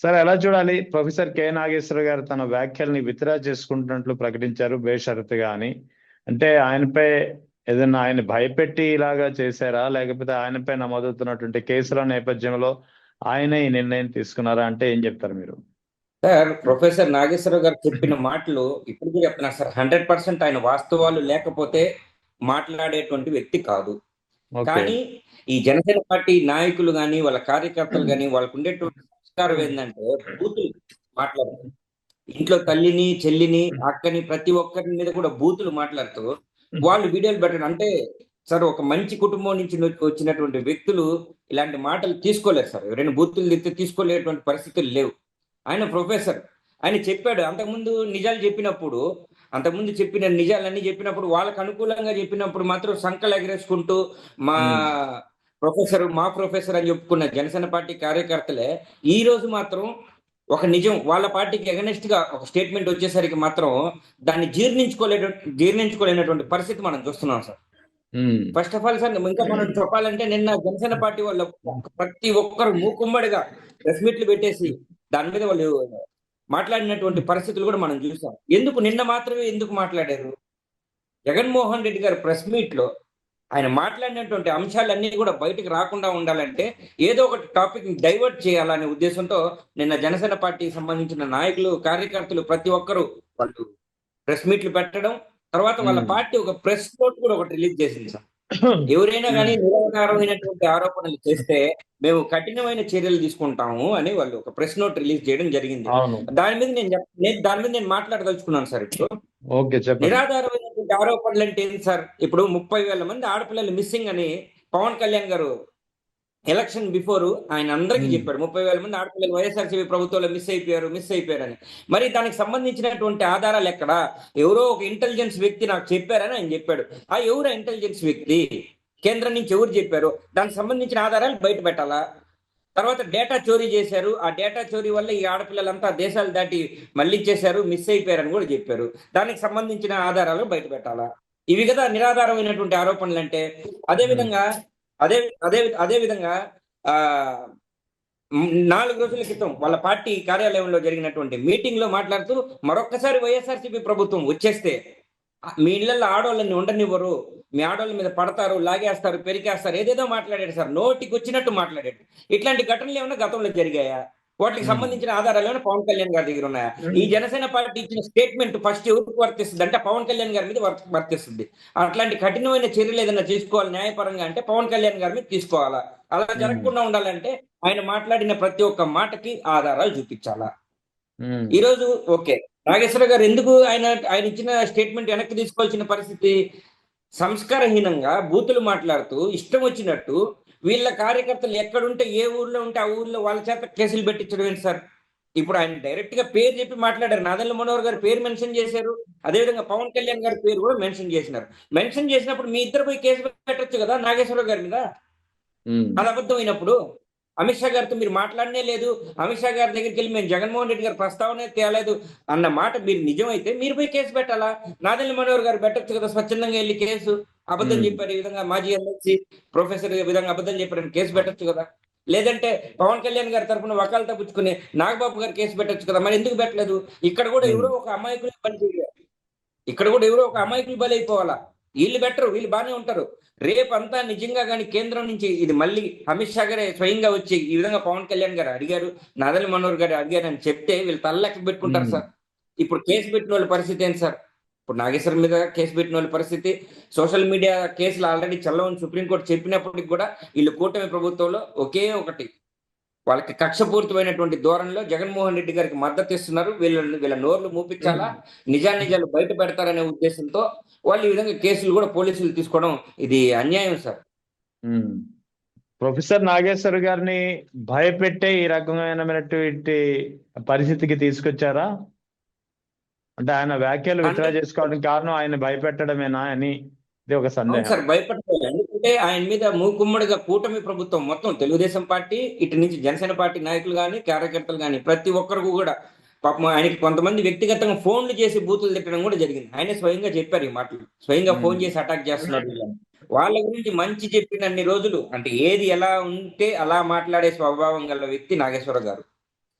Sir ఎలా చూడాలి? Professor K Nageswara గారు తన వ్యాఖ్యల్ని విత్డ్రా చేసుకుంటున్నట్లు ప్రకటించారు బేషరతుగా అని. అంటే ఆయనపై ఏదైనా ఆయన భయపెట్టి ఇలాగా చేశారా? లేకపోతే ఆయనపై నమోదవుతున్నటువంటి కేసుల నేపథ్యంలో ఆయనే ఈ నిర్ణయం తీసుకున్నారా? అంటే ఏం చెప్తారు మీరు? సార్, ప్రొఫెసర్ నాగేశ్వరరావు గారు చెప్పిన మాటలు ఇప్పటికీ చెప్తున్నారు సార్. 100% ఆయన వాస్తవాలు లేకపోతే మాట్లాడేటువంటి వ్యక్తి కాదు. ఓకే. కానీ ఈ జనసేన పార్టీ నాయకులు గాని, వాళ్ళ కార్యకర్తలు గాని, వాళ్ళకు ఉండేటువంటి సంస్కారం ఏంటంటే బూతులు మాట్లాడతారు. ఇంట్లో తల్లిని, చెల్లిని, అక్కని ప్రతి ఒక్కరి మీద కూడా బూతులు మాట్లాడుతూ వాళ్ళు వీడియోలు పెట్టడం అంటే సార్, ఒక మంచి కుటుంబం నుంచి వచ్చినటువంటి వ్యక్తులు ఇలాంటి మాటలు తీసుకోలేరు సార్. ఎవరైనా బూతులు తిడితే తీసుకోలేటువంటి పరిస్థితులు లేవు. ఆయన ప్రొఫెసర్. ఆయన చెప్పాడు. అంతకుముందు చెప్పిన నిజాలన్నీ చెప్పినప్పుడు వాళ్ళకు అనుకూలంగా చెప్పినప్పుడు మాత్రం సంకలు ఎగరేసుకుంటూ మా మా ప్రొఫెసర్ అని చెప్పుకున్న జనసేన పార్టీ కార్యకర్తలే ఈ రోజు మాత్రం ఒక నిజం వాళ్ళ పార్టీకి ఎగనెస్ట్ గా ఒక స్టేట్మెంట్ వచ్చేసరికి మాత్రం దాన్ని జీర్ణించుకోలేనటువంటి పరిస్థితి మనం చూస్తున్నాం sir. First of all sir, ఇంకా మనం చెప్పాలంటే నిన్న జనసేన పార్టీ వాళ్ళ ప్రతి ఒక్కరు మూకుమ్మడిగా ప్రెస్ మీట్లు పెట్టేసి దాని మీద వాళ్ళు మాట్లాడినటువంటి పరిస్థితులు కూడా మనం చూసాం. నిన్న మాత్రమే ఎందుకు మాట్లాడారు? జగన్మోహన్ రెడ్డి గారు ప్రెస్ మీట్ లో ఆయన మాట్లాడినటువంటి అంశాలన్నీ కూడా బయటకు రాకుండా ఉండాలంటే ఏదో ఒకటి టాపిక్ డైవర్ట్ చేయాలనే ఉద్దేశంతో నిన్న జనసేన పార్టీకి సంబంధించిన నాయకులు, కార్యకర్తలు ప్రతి ఒక్కరు వాళ్ళు ప్రెస్ మీట్లు పెట్టడం, తర్వాత వాళ్ళ పార్టీ ఒక ప్రెస్ నోట్ కూడా ఒకటి రిలీజ్ చేసింది సార్. ఎవరైనా కానీ నిరాధారమైనటువంటి ఆరోపణలు చేస్తే మేము కఠినమైన చర్యలు తీసుకుంటాము అని వాళ్ళు ఒక ప్రెస్ నోట్ రిలీజ్ చేయడం జరిగింది. దాని మీద నేను మాట్లాడదలుచుకున్నాను సార్. ఇప్పుడు నిరాధారమైనటువంటి ఆరోపణలు అంటే ఏంటి సార్? ఇప్పుడు 30,000 మంది ఆడపిల్లలు మిస్సింగ్ అని పవన్ కళ్యాణ్ గారు ఎలక్షన్ బిఫోర్ ఆయన అందరికీ చెప్పాడు. 30,000 మంది ఆడపిల్లలు వైఎస్ఆర్సీపీ ప్రభుత్వంలో మిస్ అయిపోయారని. మరి దానికి సంబంధించినటువంటి ఆధారాలు ఎక్కడా? ఎవరో ఒక ఇంటెలిజెన్స్ వ్యక్తి నాకు చెప్పారని ఆయన చెప్పాడు. ఆ ఎవరు ఇంటెలిజెన్స్ వ్యక్తి? కేంద్రం నుంచి ఎవరు చెప్పారు? దానికి సంబంధించిన ఆధారాలు బయట పెట్టాలా? తర్వాత డేటా చోరీ చేశారు. ఆ డేటా చోరీ వల్ల ఈ ఆడపిల్లలంతా దేశాలు దాటి మళ్ళీ చేశారు, మిస్ అయిపోయారని కూడా చెప్పారు. దానికి సంబంధించిన ఆధారాలు బయట పెట్టాలా? ఇవి కదా నిరాధారమైనటువంటి ఆరోపణలు అంటే. అదే విధంగా 4 రోజుల క్రితం వాళ్ళ పార్టీ కార్యాలయంలో జరిగినటువంటి మీటింగ్ లో మాట్లాడుతూ మరొక్కసారి వైఎస్ఆర్సీపీ ప్రభుత్వం వచ్చేస్తే మీ ఇళ్లలో ఆడవాళ్ళని ఉండనివ్వరు, మీ ఆడవాళ్ళ మీద పడతారు, లాగేస్తారు, పెరికేస్తారు, ఏదేదో మాట్లాడాడు సార్. నోటికి వచ్చినట్టు మాట్లాడాడు. ఇట్లాంటి ఘటనలు ఏమైనా గతంలో జరిగాయా? వాటికి సంబంధించిన ఆధారాలు ఏమైనా పవన్ కళ్యాణ్ గారి దగ్గర ఉన్నాయా? ఈ జనసేన పార్టీ ఇచ్చిన స్టేట్మెంట్ ఫస్ట్ ఎవరికి వర్తిస్తుంది అంటే పవన్ కళ్యాణ్ గారి మీద వర్తిస్తుంది. అట్లాంటి కఠినమైన చర్యలు ఏదైనా తీసుకోవాలి న్యాయపరంగా అంటే పవన్ కళ్యాణ్ గారి మీద తీసుకోవాలా? అలా జరగకుండా ఉండాలంటే ఆయన మాట్లాడిన ప్రతి ఒక్క మాటకి ఆధారాలు చూపించాలా? ఈరోజు ఓకే, నాగేశ్వర గారు ఎందుకు ఆయన ఇచ్చిన స్టేట్మెంట్ వెనక్కి తీసుకోవాల్సిన పరిస్థితి? సంస్కారహీనంగా బూతులు మాట్లాడుతూ ఇష్టం వచ్చినట్టు వీళ్ళ కార్యకర్తలు ఎక్కడుంటే ఏ ఊర్లో ఉంటే ఆ ఊర్లో వాళ్ళ చేత కేసులు పెట్టించడం ఏంటి సార్? ఇప్పుడు ఆయన డైరెక్ట్ గా పేరు చెప్పి మాట్లాడారు. నాదెండ్ల మనోహర్ గారి పేరు మెన్షన్ చేశారు. అదేవిధంగా పవన్ కళ్యాణ్ గారి పేరు కూడా మెన్షన్ చేసినారు. మెన్షన్ చేసినప్పుడు మీ ఇద్దరు పోయి కేసు పెట్టచ్చు కదా నాగేశ్వరరావు గారి మీద. అది అబద్ధం అయినప్పుడు అమిత్ షా గారితో మీరు మాట్లాడనే లేదు, అమిత్ షా గారి దగ్గరికి వెళ్ళి మేము జగన్మోహన్ రెడ్డి గారి ప్రస్తావనే తేలేదు అన్న మాట మీరు నిజమైతే మీరు పోయి కేసు పెట్టాలా? నాదెండ్ల మనోహర్ గారు పెట్టచ్చు కదా స్వచ్ఛందంగా వెళ్ళి కేసు. అబద్ధం చెప్పారు ఈ విధంగా మాజీ ఎమ్మెల్సీ ప్రొఫెసర్ ఈ విధంగా అబద్ధం చెప్పారని కేసు పెట్టచ్చు కదా. లేదంటే పవన్ కళ్యాణ్ గారి తరఫున వకాలతో పుచ్చుకుని నాగబాబు గారు కేసు పెట్టచ్చు కదా. మరి ఎందుకు పెట్టలేదు? ఇక్కడ కూడా ఎవరో ఒక అమాయకులు బలైపోవాలా? వీళ్ళు బెటరు, వీళ్ళు బాగానే ఉంటారు. రేపంతా నిజంగా కానీ కేంద్రం నుంచి ఇది మళ్ళీ అమిత్ షా గారే స్వయంగా వచ్చి ఈ విధంగా పవన్ కళ్యాణ్ గారు అడిగారు, నాదెండ్ల మనోహర్ గారు అడిగారు అని చెప్తే వీళ్ళు తల్లెక్క పెట్టుకుంటారు సార్. ఇప్పుడు కేసు పెట్టిన వాళ్ళ పరిస్థితి ఏంటి సార్? ఇప్పుడు నాగేశ్వరం మీద కేసు పెట్టిన వాళ్ళ పరిస్థితి, సోషల్ మీడియా కేసులు ఆల్రెడీ చల్లవని సుప్రీంకోర్టు చెప్పినప్పటికి కూడా వీళ్ళు కూటమి ప్రభుత్వంలో ఒకే ఒకటి వాళ్ళకి కక్షపూరితమైనటువంటి ధోరణిలో జగన్మోహన్ రెడ్డి గారికి మద్దతు ఇస్తున్నారు. వీళ్ళ నోర్లు మూపించాలా, నిజాలు బయట పెడతారనే ఉద్దేశంతో వాళ్ళు ఈ విధంగా కేసులు కూడా పోలీసులు తీసుకోవడం ఇది అన్యాయం సార్. ప్రొఫెసర్ నాగేశ్వర్ గారిని భయపెట్టే ఈ రకమైనటువంటి పరిస్థితికి తీసుకొచ్చారా? అంటే ఆయన వ్యాఖ్యలు విత్డ్రా చేసుకోవడానికి కారణం ఆయన భయపెట్టడమేనా అని ఇది ఒక సందేహం సార్. భయపడతారు. ఎందుకంటే ఆయన మీద మూకుమ్మడిగా కూటమి ప్రభుత్వం మొత్తం తెలుగుదేశం పార్టీ ఇటు నుంచి జనసేన పార్టీ నాయకులు కానీ కార్యకర్తలు కానీ ప్రతి ఒక్కరికి కూడా పాపం ఆయనకి కొంతమంది వ్యక్తిగతంగా ఫోన్లు చేసి బూతులు తిట్టడం కూడా జరిగింది. ఆయనే స్వయంగా చెప్పారు ఈ మాటలు. స్వయంగా ఫోన్ చేసి అటాక్ చేస్తున్నారు వీళ్ళని. వాళ్ళ గురించి మంచి చెప్పినన్ని రోజులు అంటే ఏది ఎలా ఉంటే అలా మాట్లాడే స్వభావం గల వ్యక్తి నాగేశ్వర గారు.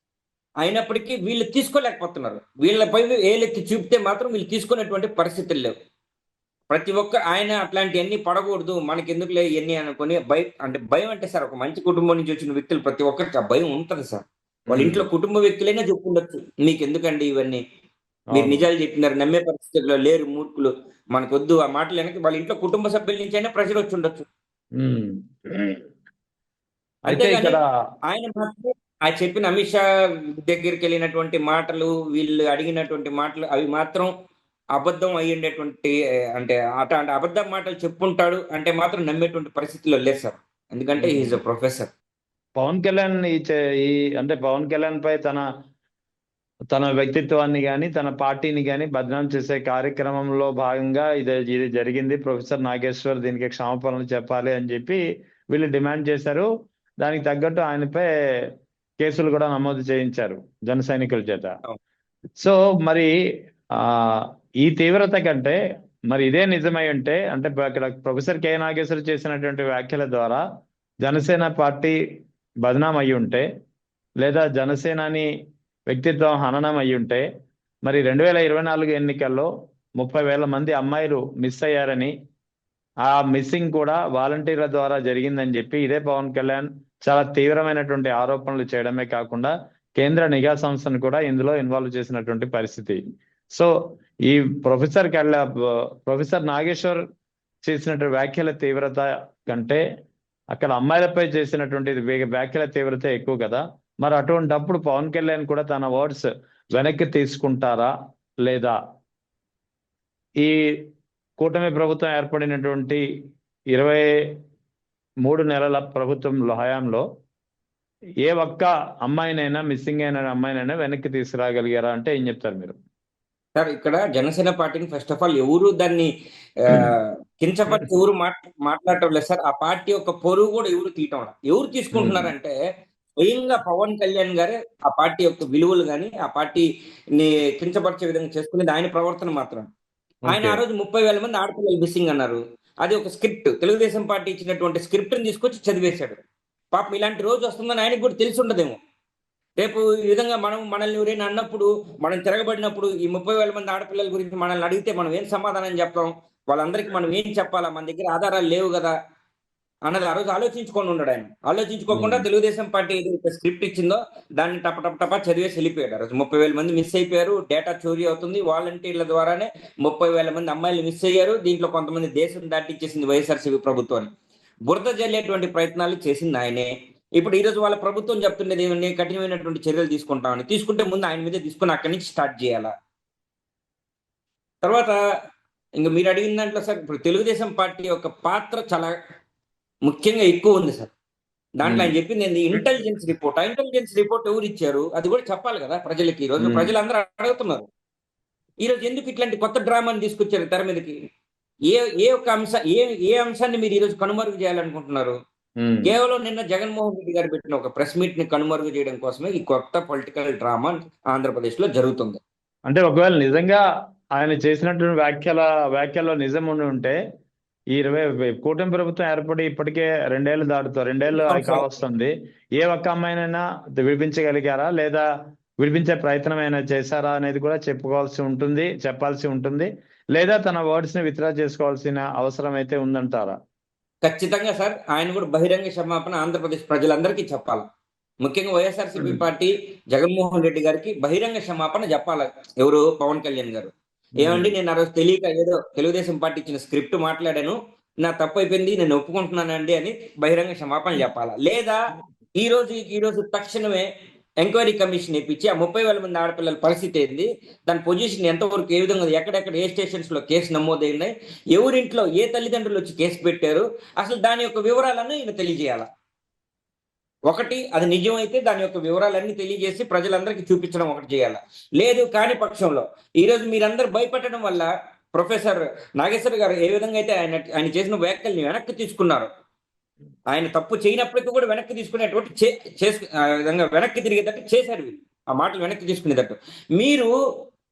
అయినప్పటికీ వీళ్ళు తీసుకోలేకపోతున్నారు. వీళ్ళపై ఏలెత్తి చూపితే మాత్రం వీళ్ళు తీసుకునేటువంటి పరిస్థితులు లేవు. ప్రతి ఒక్క ఆయన అట్లాంటివన్నీ పడకూడదు, మనకెందుకులే ఇవన్నీ అనుకుని భయం అంటే సార్, ఒక మంచి కుటుంబం నుంచి వచ్చిన వ్యక్తులు ప్రతి ఒక్కరికి ఆ భయం ఉంటది సార్. వాళ్ళ ఇంట్లో కుటుంబ వ్యక్తులైనా చెప్పుండొచ్చు, మీకెందుకండి ఇవన్నీ, మీరు అవును. నిజాలు చెప్పినారు, నమ్మే పరిస్థితుల్లో లేరు, మూర్ఖులు, మనకొద్దు ఆ మాటలు వెనక్కి వాళ్ళ ఇంట్లో కుటుంబ సభ్యుల నుంచి అయినా ప్రెషర్ వచ్చి ఉండొచ్చు. ఉమ్. అయితే అంతేగాని ఇక్కడ ఆయన మాత్రం ఆ చెప్పిన అమిత్ షా దగ్గరికి వెళ్ళినటువంటి మాటలు, వీళ్ళు అడిగినటువంటి మాటలు, అవి మాత్రం అబద్ధం అయ్యేటువంటి, అంటే అట్లాంటి అబద్ధ మాటలు చెప్పుంటాడు అంటే మాత్రం నమ్మేటువంటి పరిస్థితిలో లేదు సార్. ఎందుకంటే um. Is a professor. Pawan Kalyan ఈ అంటే పవన్ కళ్యాణ్ పై తన తన వ్యక్తిత్వాన్ని కానీ తన పార్టీని కానీ బదనాం చేసే కార్యక్రమంలో భాగంగా ఇది జరిగింది. ప్రొఫెసర్ నాగేశ్వర్ దీనికి క్షమాపణలు చెప్పాలి అని చెప్పి వీళ్ళు డిమాండ్ చేశారు. దానికి తగ్గట్టు ఆయనపై కేసులు కూడా నమోదు చేయించారు జన సైనికుల చేత. సో మరి ఆ ఈ తీవ్రత కంటే మరి ఇదే నిజమై ఉంటే, అంటే ఇక్కడ ప్రొఫెసర్ కె నాగేశ్వర్ చేసినటువంటి వ్యాఖ్యల ద్వారా జనసేన పార్టీ బదనాం అయి ఉంటే, లేదా జనసేనాని వ్యక్తిత్వం హననం అయి ఉంటే, మరి 2024 ఎన్నికల్లో 30,000 మంది అమ్మాయిలు మిస్ అయ్యారని, ఆ మిస్సింగ్ కూడా వాలంటీర్ల ద్వారా జరిగిందని చెప్పి ఇదే పవన్ కళ్యాణ్ చాలా తీవ్రమైనటువంటి ఆరోపణలు చేయడమే కాకుండా కేంద్ర నిఘా సంస్థను కూడా ఇందులో ఇన్వాల్వ్ చేసినటువంటి పరిస్థితి. సో ఈ ప్రొఫెసర్ నాగేశ్వర్ చేసినటువంటి వ్యాఖ్యల తీవ్రత కంటే అక్కడ అమ్మాయిలపై చేసినటువంటి వ్యాఖ్యల తీవ్రత ఎక్కువ కదా. మరి అటువంటప్పుడు పవన్ కళ్యాణ్ కూడా తన వర్డ్స్ వెనక్కి తీసుకుంటారా లేదా? ఈ కూటమి ప్రభుత్వం ఏర్పడినటువంటి 23 నెలల ప్రభుత్వం హయాంలో ఏ ఒక్క అమ్మాయినైనా, మిస్సింగ్ అయిన అమ్మాయినైనా వెనక్కి తీసుకురాగలిగారా అంటే ఏం చెప్తారు మీరు? సార్, ఇక్కడ జనసేన పార్టీని ఫస్ట్ ఆఫ్ ఆల్ ఎవరు దాన్ని కించపరిచి ఎవరు మాట్లాడటం లేదు సార్. ఆ పార్టీ యొక్క పొరుగు కూడా ఎవరు తీయటం లేదు. ఎవరు తీసుకుంటున్నారంటే స్వయంగా పవన్ కళ్యాణ్ గారే ఆ పార్టీ యొక్క విలువలు కానీ ఆ పార్టీని కించపరిచే విధంగా చేసుకునేది ఆయన ప్రవర్తన మాత్రం. ఆయన ఆ రోజు 30,000 మంది ఆడపిల్లలు మిస్సింగ్ అన్నారు. అది ఒక స్క్రిప్ట్, తెలుగుదేశం పార్టీ ఇచ్చినటువంటి స్క్రిప్ట్ ని తీసుకొచ్చి చదివేశాడు. పాపం ఇలాంటి రోజు వస్తుందని ఆయనకు కూడా తెలిసి ఉండదేమో. రేపు ఈ విధంగా మనల్ని ఎవరైనా అన్నప్పుడు, మనం తిరగబడినప్పుడు ఈ 30,000 మంది ఆడపిల్లల గురించి మనల్ని అడిగితే మనం ఏం సమాధానం చెప్తాం? వాళ్ళందరికీ మనం ఏం చెప్పాలా? మన దగ్గర ఆధారాలు లేవు కదా అన్నది ఆ రోజు ఆలోచించుకొని ఉన్నాడు ఆయన. ఆలోచించుకోకుండా తెలుగుదేశం పార్టీ ఏదైతే స్క్రిప్ట్ ఇచ్చిందో దాన్ని టప చదివేసి వెళ్ళిపోయాడు. ఆ రోజు 30,000 మంది మిస్ అయిపోయారు, డేటా చోరీ అవుతుంది, వాలంటీర్ల ద్వారానే 30,000 మంది అమ్మాయిలు మిస్ అయ్యారు, దీంట్లో కొంతమంది దేశం దాటిచ్చేసింది వైఎస్ఆర్సీపీ ప్రభుత్వాన్ని. బురద జల్లేటువంటి ప్రయత్నాలు చేసింది ఆయనే. ఇప్పుడు ఈ రోజు వాళ్ళ ప్రభుత్వం చెప్తున్నది ఏమని, కఠినమైనటువంటి చర్యలు తీసుకుంటామని. తీసుకుంటే ముందు ఆయన మీద తీసుకుని అక్కడి నుంచి స్టార్ట్ చేయాలా. తర్వాత ఇంకా మీరు అడిగిన దాంట్లో సార్, ఇప్పుడు తెలుగుదేశం పార్టీ యొక్క పాత్ర చాలా ముఖ్యంగా ఎక్కువ ఉంది సార్. దాంట్లో ఆయన చెప్పింది ఏంది, ఇంటెలిజెన్స్ రిపోర్ట్. ఆ ఇంటెలిజెన్స్ రిపోర్ట్ ఎవరు ఇచ్చారు అది కూడా చెప్పాలి కదా ప్రజలకి. ఈ రోజు ప్రజలందరూ అడుగుతున్నారు, ఈ రోజు ఎందుకు ఇట్లాంటి కొత్త డ్రామాని తీసుకొచ్చారు తెర మీదకి? ఏ ఒక్క ఏ అంశాన్ని మీరు ఈ రోజు కనుమరుగు చేయాలనుకుంటున్నారు? కేవలం నిన్న జగన్మోహన్ రెడ్డి గారు పెట్టిన ఒక ప్రెస్ మీట్ ని కనుమరుగు చేయడం కోసమే ఈ కొత్త పొలిటికల్ డ్రామా ఆంధ్రప్రదేశ్ లో జరుగుతుంది. అంటే ఒకవేళ నిజంగా ఆయన చేసినటువంటి వ్యాఖ్యల్లో నిజం ఉంటే ఈ కూటమి ప్రభుత్వం ఏర్పడి ఇప్పటికే 2 ఏళ్ళు దాటుతారు, 2 ఏళ్ళు కావస్తుంది. ఏ ఒక్క అమ్మాయినైనా విడిపించగలిగారా, లేదా విడిపించే ప్రయత్నం అయినా చేశారా అనేది కూడా చెప్పాల్సి ఉంటుంది, లేదా తన వర్డ్స్ ని విత్డ్రా చేసుకోవాల్సిన అవసరం అయితే ఉందంటారా? ఖచ్చితంగా సార్, ఆయన కూడా బహిరంగ క్షమాపణ ఆంధ్రప్రదేశ్ ప్రజలందరికీ చెప్పాలి. ముఖ్యంగా వైఎస్ఆర్సీపీ పార్టీ జగన్మోహన్ రెడ్డి గారికి బహిరంగ క్షమాపణ చెప్పాలి. ఎవరు? పవన్ కళ్యాణ్ గారు. ఏమండి, నేను ఆ రోజు తెలియక ఏదో తెలుగుదేశం పార్టీ ఇచ్చిన స్క్రిప్ట్ మాట్లాడాను, నా తప్పు అయిపోయింది, నేను ఒప్పుకుంటున్నానండి అని బహిరంగ క్షమాపణ చెప్పాలా. లేదా ఈ రోజు తక్షణమే ఎంక్వైరీ కమిషన్ ఇప్పించి ఆ 30,000 మంది ఆడపిల్లల పరిస్థితి ఏంది, దాని పొజిషన్ ఎంతవరకు, ఏ విధంగా, ఎక్కడెక్కడ ఏ స్టేషన్స్ లో కేసు నమోదైనాయి, ఎవరింట్లో ఏ తల్లిదండ్రులు వచ్చి కేసు పెట్టారు, అసలు దాని యొక్క వివరాలను ఈయన తెలియజేయాల. ఒకటి, అది నిజమైతే దాని యొక్క వివరాలన్నీ తెలియజేసి ప్రజలందరికీ చూపించడం ఒకటి చేయాలి. లేదు కాని పక్షంలో ఈ రోజు మీరందరూ భయపెట్టడం వల్ల ప్రొఫెసర్ నాగేశ్వర్ గారు ఏ విధంగా అయితే ఆయన చేసిన వ్యాఖ్యల్ని వెనక్కి తీసుకున్నారు, ఆయన తప్పు చేయనప్పటికీ కూడా వెనక్కి తీసుకునేటువంటి విధంగా వెనక్కి తిరిగేటట్టు చేశారు వీళ్ళు. ఆ మాటలు వెనక్కి తీసుకునేటట్టు మీరు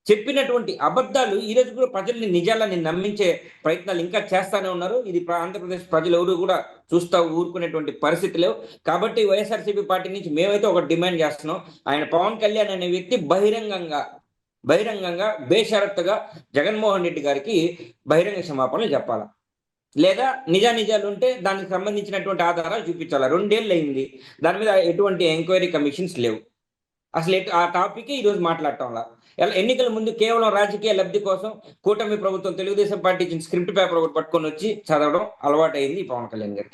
చెప్పినటువంటి అబద్ధాలు ఈ రోజు కూడా ప్రజల్ని నిజాలని నమ్మించే ప్రయత్నాలు ఇంకా చేస్తానే ఉన్నారు. ఇది ఆంధ్రప్రదేశ్ ప్రజలు ఎవరు కూడా చూస్తా ఊరుకునేటువంటి పరిస్థితి లేవు. కాబట్టి వైఎస్ఆర్సీపీ పార్టీ నుంచి మేమైతే ఒక డిమాండ్ చేస్తున్నాం. ఆయన పవన్ కళ్యాణ్ అనే వ్యక్తి బహిరంగంగా బేషరత్తుగా జగన్మోహన్ రెడ్డి గారికి బహిరంగ క్షమాపణలు చెప్పాలి. లేదా నిజాలు ఉంటే దానికి సంబంధించినటువంటి ఆధారాలు చూపించాలి. 2 ఏళ్ళు అయింది, దాని మీద ఎటువంటి ఎంక్వైరీ కమిషన్స్ లేవు. అసలు ఆ టాపిక్ ఈ రోజు మాట్లాడటంలా ఎన్నికల ముందు కేవలం రాజకీయ లబ్ధి కోసం కూటమి ప్రభుత్వం తెలుగుదేశం పార్టీ ఇచ్చిన స్క్రిప్ట్ పేపర్ ఒకటి పట్టుకొని వచ్చి చదవడం అలవాటైంది పవన్ కళ్యాణ్ గారికి.